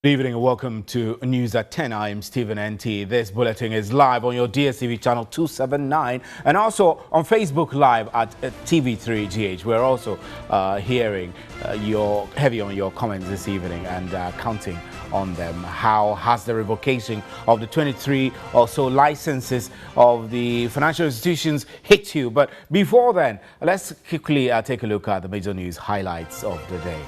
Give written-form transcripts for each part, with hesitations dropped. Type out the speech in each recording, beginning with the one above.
Good evening and welcome to News at 10. I'm Stephen NT. This bulletin is live on your DSTV channel 279 and also on Facebook Live at TV3 GH. We're also hearing heavy on your comments this evening and counting on them. How has the revocation of the 23 or so licenses of the financial institutions hit you? But before then, let's quickly take a look at the major news highlights of the day.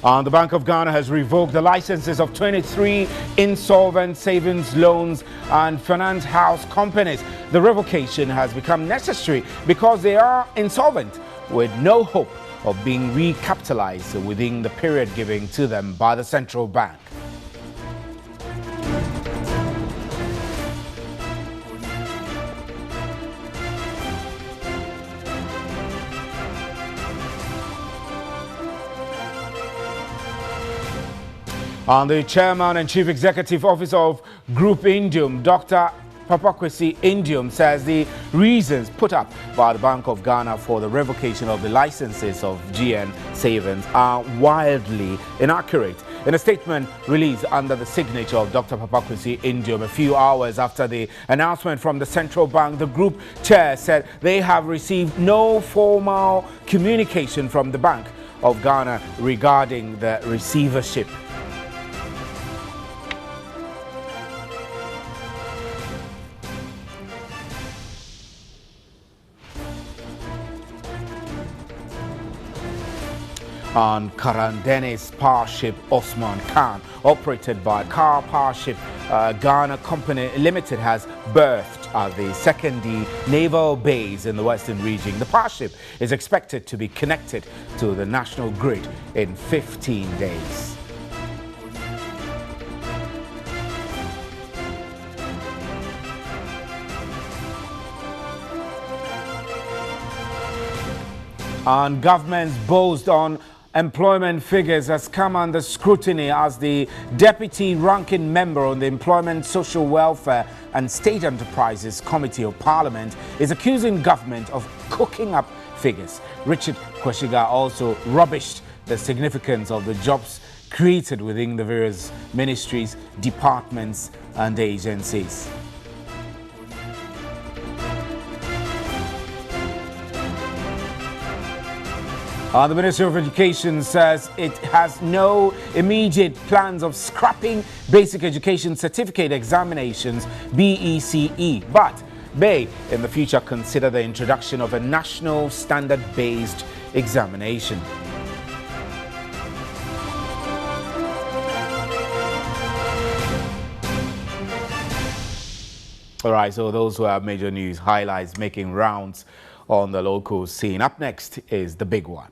The Bank of Ghana has revoked the licenses of 23 insolvent savings, loans and finance house companies. The revocation has become necessary because they are insolvent with no hope of being recapitalized within the period given to them by the central bank. The Chairman and Chief Executive Officer of Group Indium, Dr. Papakwesi Indium, says the reasons put up by the Bank of Ghana for the revocation of the licenses of GN Savings are wildly inaccurate. In a statement released under the signature of Dr. Papakwesi Indium a few hours after the announcement from the central bank, the group chair said they have received no formal communication from the Bank of Ghana regarding the receivership. On Karandene's power ship Osman Khan, operated by Car Power Ship Ghana Company Limited, has berthed at the Sekondi naval base in the western region. The power ship is expected to be connected to the national grid in 15 days. And government's boast on employment figures has come under scrutiny as the deputy ranking member on the Employment, Social Welfare and State Enterprises Committee of Parliament is accusing government of cooking up figures. Richard Kweshiga also rubbished the significance of the jobs created within the various ministries, departments and agencies. The Ministry of Education says it has no immediate plans of scrapping basic education certificate examinations, BECE, but may in the future consider the introduction of a national standard-based examination. All right, so those who have major news highlights making rounds on the local scene. Up next is the big one.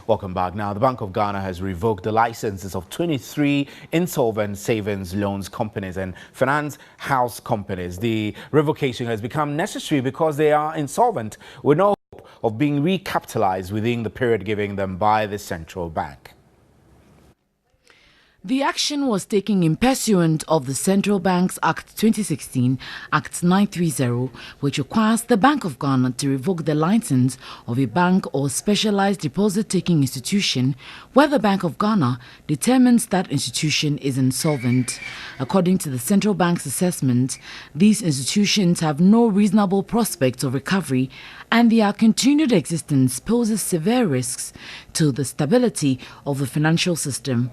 Welcome back. Now, the Bank of Ghana has revoked the licenses of 23 insolvent savings loans companies and finance house companies. The revocation has become necessary because they are insolvent with no hope of being recapitalized within the period given them by the central bank. The action was taken in pursuant of the Central Banks Act 2016, Act 930, which requires the Bank of Ghana to revoke the license of a bank or specialized deposit-taking institution where the Bank of Ghana determines that institution is insolvent. According to the Central Bank's assessment, these institutions have no reasonable prospects of recovery and their continued existence poses severe risks to the stability of the financial system.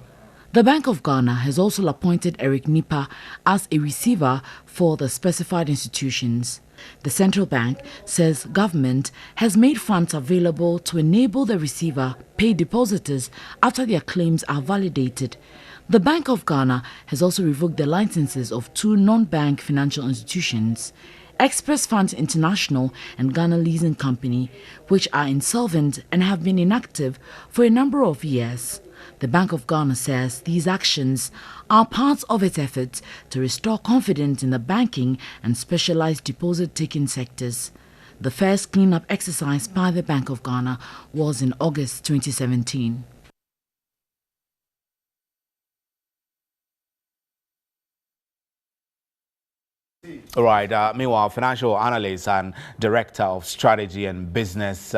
The Bank of Ghana has also appointed Eric Nipa as a receiver for the specified institutions. The central bank says government has made funds available to enable the receiver pay depositors after their claims are validated. The Bank of Ghana has also revoked the licenses of 2 non-bank financial institutions, Express Funds International and Ghana Leasing Company, which are insolvent and have been inactive for a number of years. The Bank of Ghana says these actions are part of its efforts to restore confidence in the banking and specialized deposit-taking sectors. The first cleanup exercise by the Bank of Ghana was in August 2017. All right. Meanwhile, financial analyst and director of strategy and business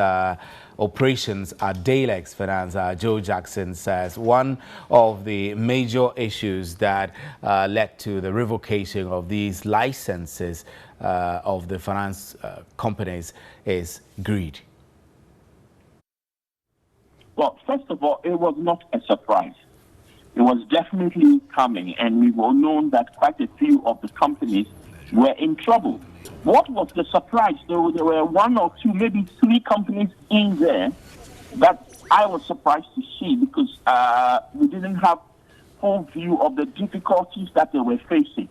operations at Daylex Finance, Joe Jackson, says one of the major issues that led to the revocation of these licenses of the finance companies is greed. Well, first of all, it was not a surprise. It was definitely coming, and we've all known that quite a few of the companies were in trouble. What was the surprise, though? There were 1 or 2, maybe 3 companies in there that I was surprised to see, because we didn't have full view of the difficulties that they were facing.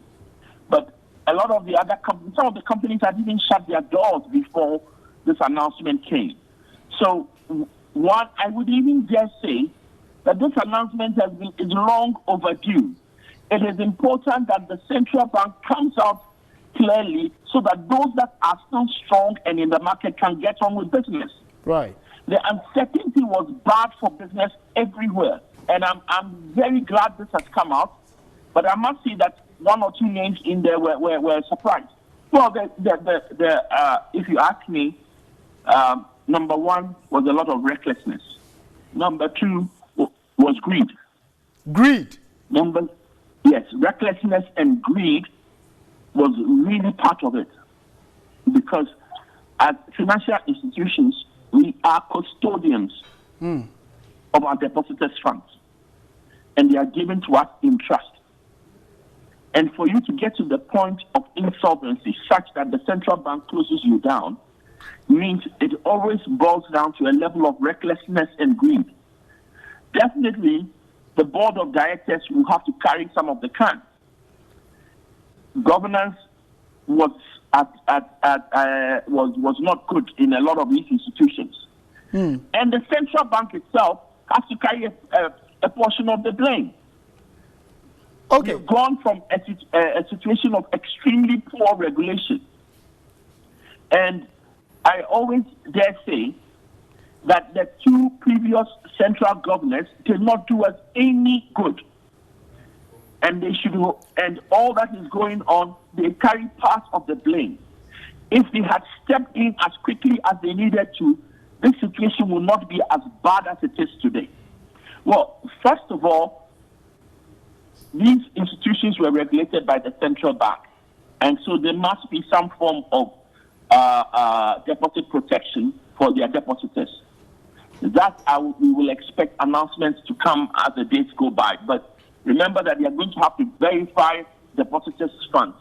But a lot of the other companies, some of the companies had even shut their doors before this announcement came. So, one, I would even dare say that this announcement is long overdue. It is important that the central bank comes out clearly so that those that are still strong and in the market can get on with business. Right. The uncertainty was bad for business everywhere, and I'm very glad this has come out. But I must say that 1 or 2 names in there were surprised. Well, if you ask me, number 1 was a lot of recklessness. Number 2 was greed. Greed? Yes, recklessness and greed was really part of it. Because as financial institutions, we are custodians of our depositors' funds. And they are given to us in trust. And for you to get to the point of insolvency such that the central bank closes you down means it always boils down to a level of recklessness and greed. Definitely, the board of directors will have to carry some of the can. Governance was not good in a lot of these institutions, and the central bank itself has to carry a portion of the blame. Okay, we've gone from a situation of extremely poor regulation, and I always dare say that the 2 previous central governors did not do us any good. And they should, and all that is going on, they carry part of the blame. If they had stepped in as quickly as they needed to, this situation will not be as bad as it is today. Well, first of all, these institutions were regulated by the central bank, and so there must be some form of deposit protection for their depositors. That we will expect announcements to come as the days go by, but remember that they are going to have to verify depositors' funds.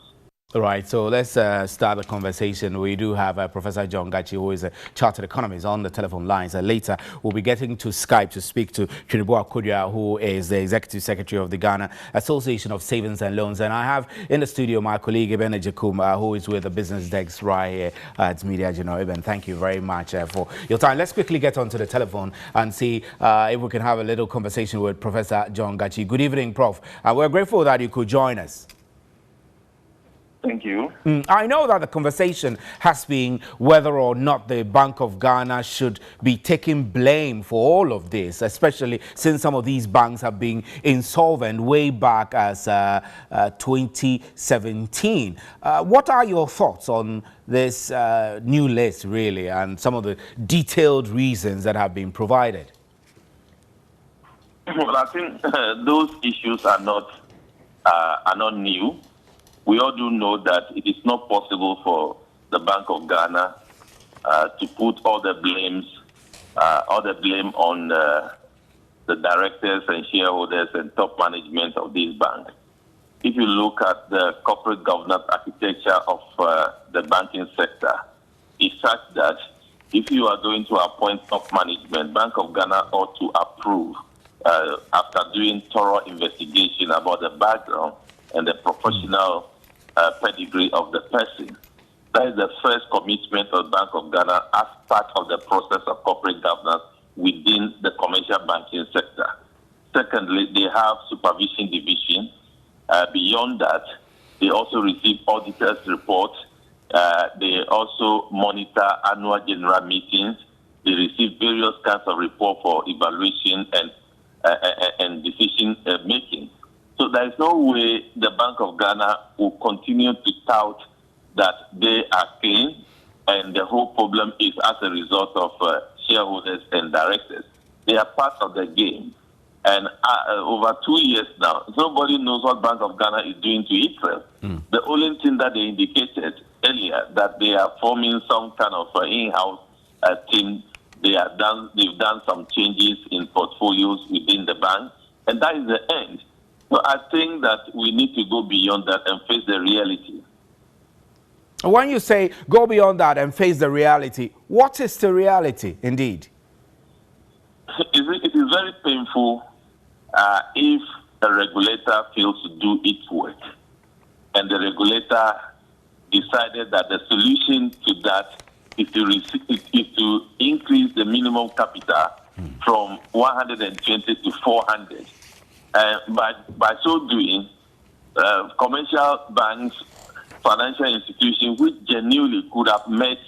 All right, so let's start the conversation. We do have Professor John Gachi, who is a chartered economist, on the telephone lines. Later, we'll be getting to Skype to speak to Twiniboa Kodua, who is the Executive Secretary of the Ghana Association of Savings and Loans. And I have in the studio my colleague, Eben Agyekum, who is with the business desk right here at Media General. Eben, thank you very much for your time. Let's quickly get onto the telephone and see if we can have a little conversation with Professor John Gachi. Good evening, Prof. We're grateful that you could join us. Thank you. I know that the conversation has been whether or not the Bank of Ghana should be taking blame for all of this, especially since some of these banks have been insolvent way back as 2017. What are your thoughts on this new list, really, and some of the detailed reasons that have been provided? Well, I think those issues are not new. We all do know that it is not possible for the Bank of Ghana to put all the blame on the directors and shareholders and top management of these banks. If you look at the corporate governance architecture of the banking sector, it's such that if you are going to appoint top management, Bank of Ghana ought to approve after doing thorough investigation about the background and the professional pedigree of the person. That is the first commitment of Bank of Ghana as part of the process of corporate governance within the commercial banking sector. Secondly, they have supervision division. Beyond that, they also receive auditors' reports. They also monitor annual general meetings. They receive various kinds of reports for evaluation and decision making. So there is no way the Bank of Ghana will continue to tout that they are clean, and the whole problem is as a result of shareholders and directors. They are part of the game. And over 2 years now, nobody knows what Bank of Ghana is doing to itself. The only thing that they indicated earlier, that they are forming some kind of in-house team. They've done some changes in portfolios within the bank, and that is the end. So I think that we need to go beyond that and face the reality. When you say go beyond that and face the reality, what is the reality indeed? It is very painful if the regulator fails to do its work, and the regulator decided that the solution to that is to increase the minimum capital from 120 to 400. By so doing, commercial banks, financial institutions, which genuinely could have met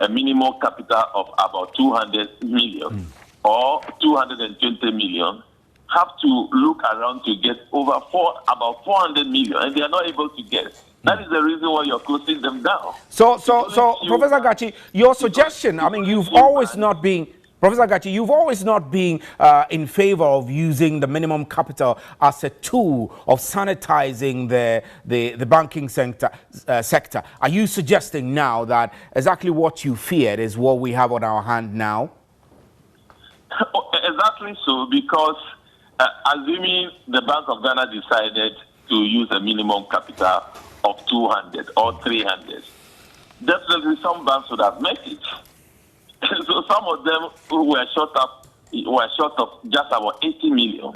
a minimum capital of about 200 million or 220 million, have to look around to get about 400 million, and they are not able to get. That is the reason why you're closing them down. So Professor Gachi, your suggestion, I mean, you've always not been, Professor Gachi, you've always not been in favor of using the minimum capital as a tool of sanitizing the banking sector. Are you suggesting now that exactly what you feared is what we have on our hand now? Exactly so, because assuming the Bank of Ghana decided to use a minimum capital of 200 or 300, definitely some banks would have met it. So some of them who were short of just about 80 million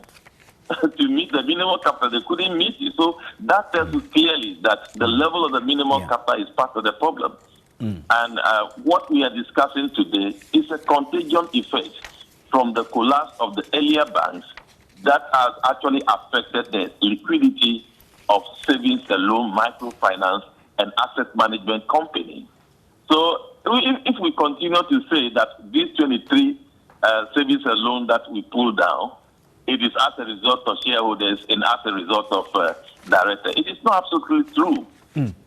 to meet the minimum capital. They couldn't meet it. So that tells you clearly that the level of the minimum capital is part of the problem. And what we are discussing today is a contagion effect from the collapse of the earlier banks that has actually affected the liquidity of savings and loan, microfinance, and asset management companies. So if we continue to say that these 23 savings and loan that we pull down, it is as a result of shareholders and as a result of directors, it is not absolutely true.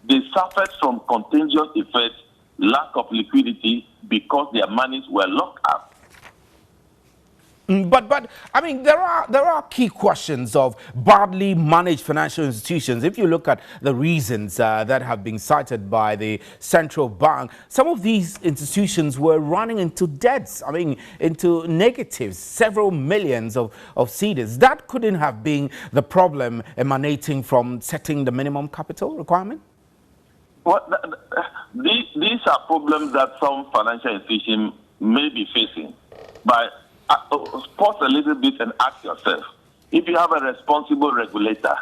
They suffered from contagion effect, lack of liquidity, because their monies were locked up. But I mean, there are key questions of badly managed financial institutions. If you look at the reasons that have been cited by the central bank, some of these institutions were running into debts. I mean, into negatives, several millions of cedis. That couldn't have been the problem emanating from setting the minimum capital requirement. Well, these are problems that some financial institutions may be facing, but pause a little bit and ask yourself, if you have a responsible regulator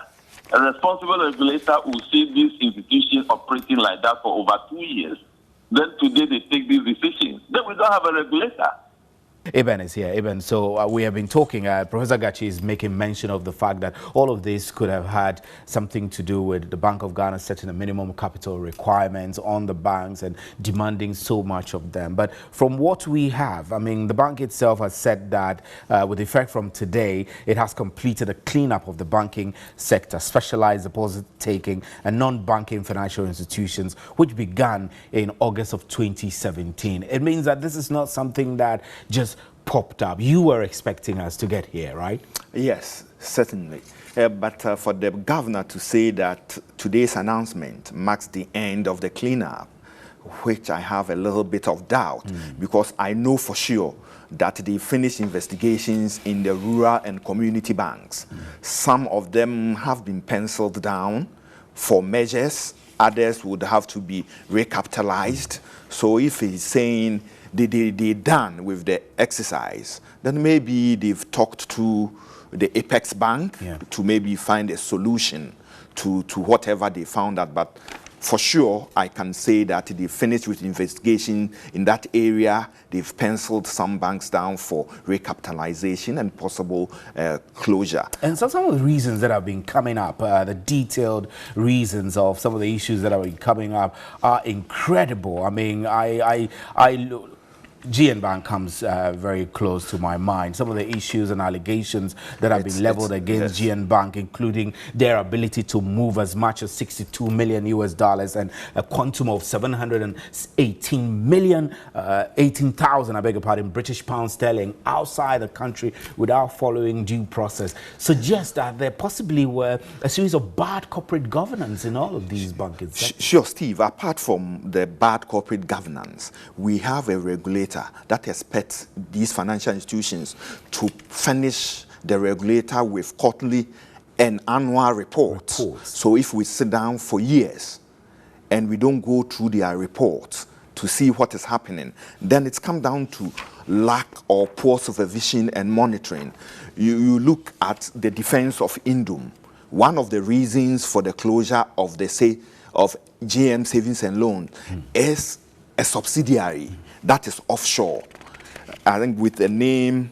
will see these institutions operating like that for over 2 years. Then today they take these decisions. Then we don't have a regulator. Eben is here. Eben, so we have been talking, Professor Gachi is making mention of the fact that all of this could have had something to do with the Bank of Ghana setting a minimum capital requirements on the banks and demanding so much of them. But from what we have, I mean, the bank itself has said that with effect from today, it has completed a cleanup of the banking sector, specialized deposit taking and non-banking financial institutions, which began in August of 2017. It means that this is not something that just popped up. You were expecting us to get here, right? Yes, certainly. But for the governor to say that today's announcement marks the end of the cleanup, which I have a little bit of doubt, because I know for sure that they finished investigations in the rural and community banks. Some of them have been penciled down for measures. Others would have to be recapitalized. So if he's saying they done with the exercise, then maybe they've talked to the Apex Bank to maybe find a solution to whatever they found out. But for sure, I can say that they finished with investigation in that area. They've penciled some banks down for recapitalization and possible closure. And so some of the reasons that have been coming up, the detailed reasons of some of the issues that have been coming up are incredible. I mean, GN Bank comes very close to my mind. Some of the issues and allegations that have been leveled against GN Bank, including their ability to move as much as $62 million and a quantum of 18,000, I beg your pardon, British pounds sterling outside the country without following due process, suggests that there possibly were a series of bad corporate governance in all of these banking sectors. Sure, Steve. Apart from the bad corporate governance, we have a regulator that expects these financial institutions to furnish the regulator with quarterly and annual reports. So if we sit down for years and we don't go through their reports to see what is happening, then it's come down to lack or poor supervision and monitoring. You look at the defense of Indum. One of the reasons for the closure of of GM Savings and Loan is a subsidiary that is offshore. I think with the name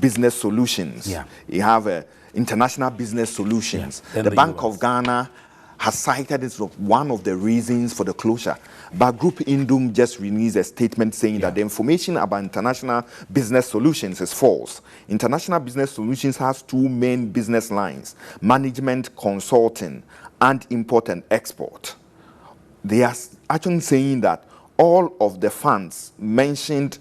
Business Solutions, you have International Business Solutions. The Bank of Ghana has cited it as one of the reasons for the closure. But Group Indum just released a statement saying that the information about International Business Solutions is false. International Business Solutions has two main business lines: management, consulting, and import and export. They are actually saying that all of the funds mentioned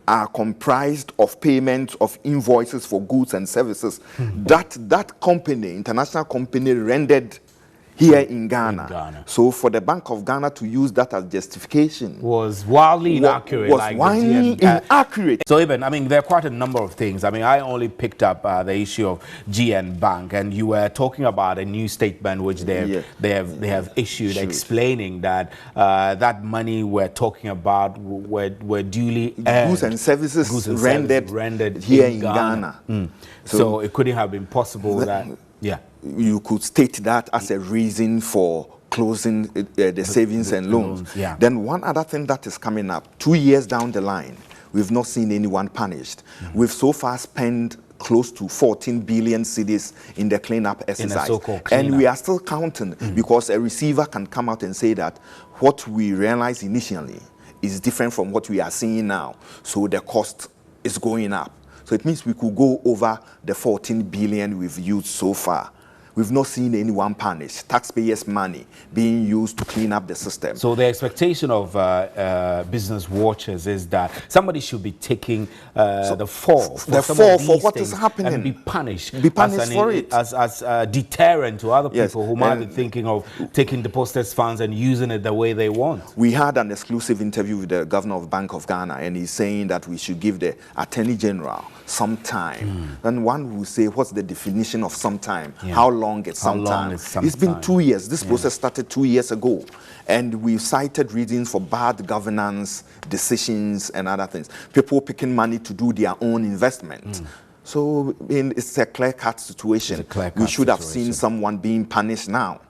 are comprised of payments of invoices for goods and services that company, international company, rendered here in Ghana. So for the Bank of Ghana to use that as justification was wildly inaccurate. Inaccurate. So even, I mean, there are quite a number of things. I mean, I only picked up the issue of GN Bank, and you were talking about a new statement which they have issued explaining that that money we're talking about were duly earned. Goods and services rendered here in Ghana. So it couldn't have been possible that you could state that as a reason for closing the savings and loans. Then one other thing that is coming up, 2 years down the line, we've not seen anyone punished. We've so far spent close to 14 billion cedis in the cleanup exercise. And we are still counting because a receiver can come out and say that what we realized initially is different from what we are seeing now. So the cost is going up. So it means we could go over the 14 billion we've used so far. We've not seen anyone punished. Taxpayers' money being used to clean up the system. So the expectation of business watchers is that somebody should be taking the fall for what is happening and be punished for it as a deterrent to other people who might be thinking of taking depositors' funds and using it the way they want. We had an exclusive interview with the governor of Bank of Ghana, and he's saying that we should give the Attorney General some time. And one will say, what's the definition of some time? How long is some time? It's been 2 years. This process started 2 years ago. And we've cited reasons for bad governance, decisions, and other things. People picking money to do their own investment. So it's a clear-cut situation. We should have seen someone being punished now.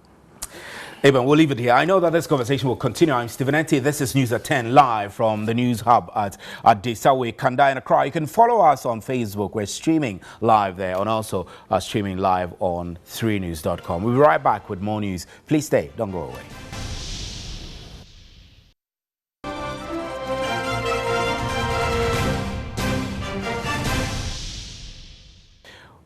Eben, we'll leave it here. I know that this conversation will continue. I'm Stephen Enti. This is News at 10 live from the News Hub at Desawe, Kanda, and Accra. You can follow us on Facebook. We're streaming live there, and also streaming live on 3news.com. We'll be right back with more news. Please stay. Don't go away.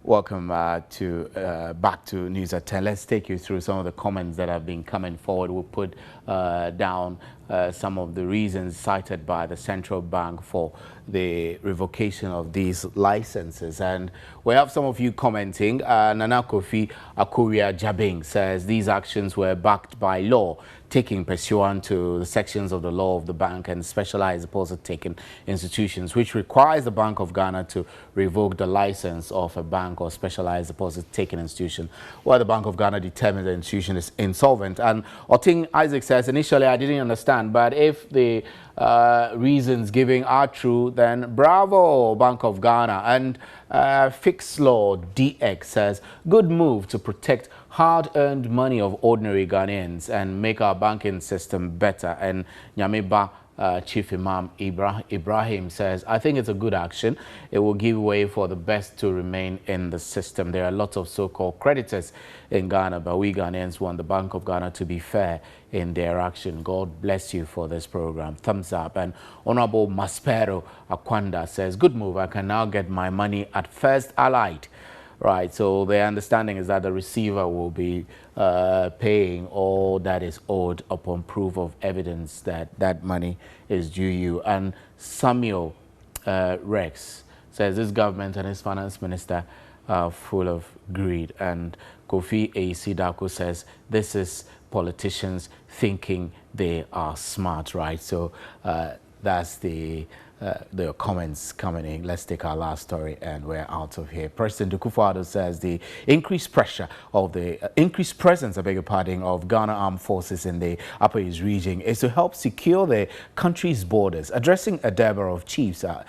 Welcome back to News at 10. Let's take you through some of the comments that have been coming forward. We'll put down some of the reasons cited by the central bank for the revocation of these licenses. And we have some of you commenting. Nana Kofi Akuria Jabing says these actions were backed by law, taking pursuant to the sections of the law of the bank and specialized deposit-taking institutions, which requires the Bank of Ghana to revoke the license of a bank or specialized deposit-taking institution where the Bank of Ghana determines the institution is insolvent. And Oting Isaac says, initially I didn't understand understand. But if the reasons given are true, then bravo, Bank of Ghana. And Fix Law DX says, good move to protect hard-earned money of ordinary Ghanaians and make our banking system better. And Nyamiba Chief Imam Ibrahim says, I think it's a good action. It will give way for the best to remain in the system. There are lots of so-called creditors in Ghana, but we Ghanaians want the Bank of Ghana to be fair in their action. God bless you for this program. Thumbs up. And Honorable Maspero Akwanda says, good move. I can now get my money at First Allied. Right, so the understanding is that the receiver will be paying all that is owed upon proof of evidence that that money is due you. And Samuel Rex says this government and his finance minister are full of greed. And Kofi A.C. Dako says this is politicians thinking they are smart, right? So that's the comments coming in. Let's take our last story and we're out of here. President Akufo-Addo says the increased pressure of the increased presence, of Ghana Armed Forces in the Upper East region is to help secure the country's borders. Addressing a Durbar of chiefs at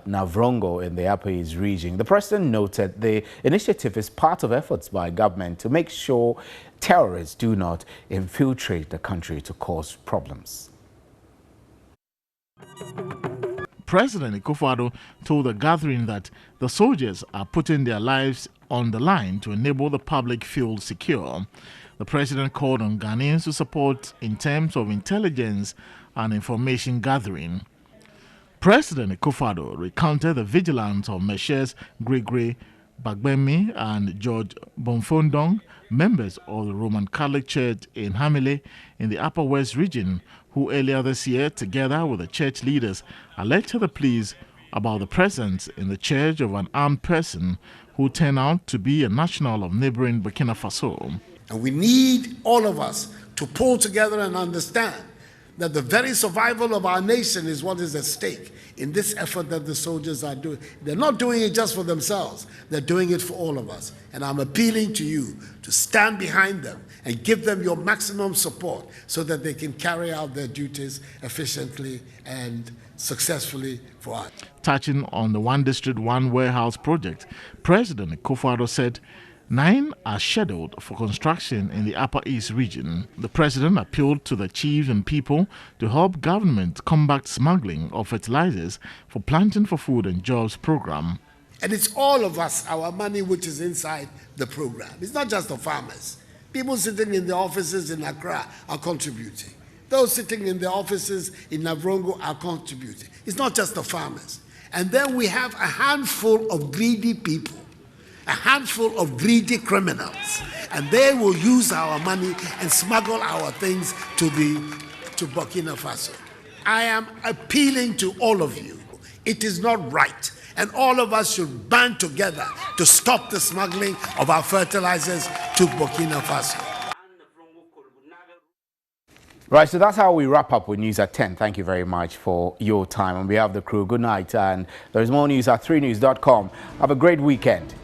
Navrongo in the Upper East region, the president noted the initiative is part of efforts by government to make sure terrorists do not infiltrate the country to cause problems. President Akufo-Addo told the gathering that the soldiers are putting their lives on the line to enable the public feel secure. The president called on Ghanaians to support in terms of intelligence and information gathering. President Akufo-Addo recounted the vigilance of Messrs. Gregory Bagbemi and George Bonfondong, members of the Roman Catholic Church in Hamile in the Upper West region, who earlier this year, together with the church leaders, alerted the police about the presence in the church of an armed person who turned out to be a national of neighboring Burkina Faso. And we need all of us to pull together and understand that the very survival of our nation is what is at stake in this effort that the soldiers are doing. They're not doing it just for themselves, they're doing it for all of us. And I'm appealing to you to stand behind them and give them your maximum support so that they can carry out their duties efficiently and successfully for us. Touching on the One District, One Warehouse project, President Akufo-Addo said 9 are scheduled for construction in the Upper East region. The president appealed to the chiefs and people to help government combat smuggling of fertilizers for Planting for Food and Jobs program. And it's all of us, our money which is inside the program. It's not just the farmers. People sitting in the offices in Accra are contributing. Those sitting in the offices in Navrongo are contributing. It's not just the farmers. And then we have a handful of greedy people, a handful of greedy criminals, and they will use our money and smuggle our things to Burkina Faso. I am appealing to all of you. It is not right, and all of us should band together to stop the smuggling of our fertilizers to Burkina Faso. Right, so that's how we wrap up with News at 10. Thank you very much for your time. On behalf of the crew, good night. And there's more news at 3news.com. Have a great weekend.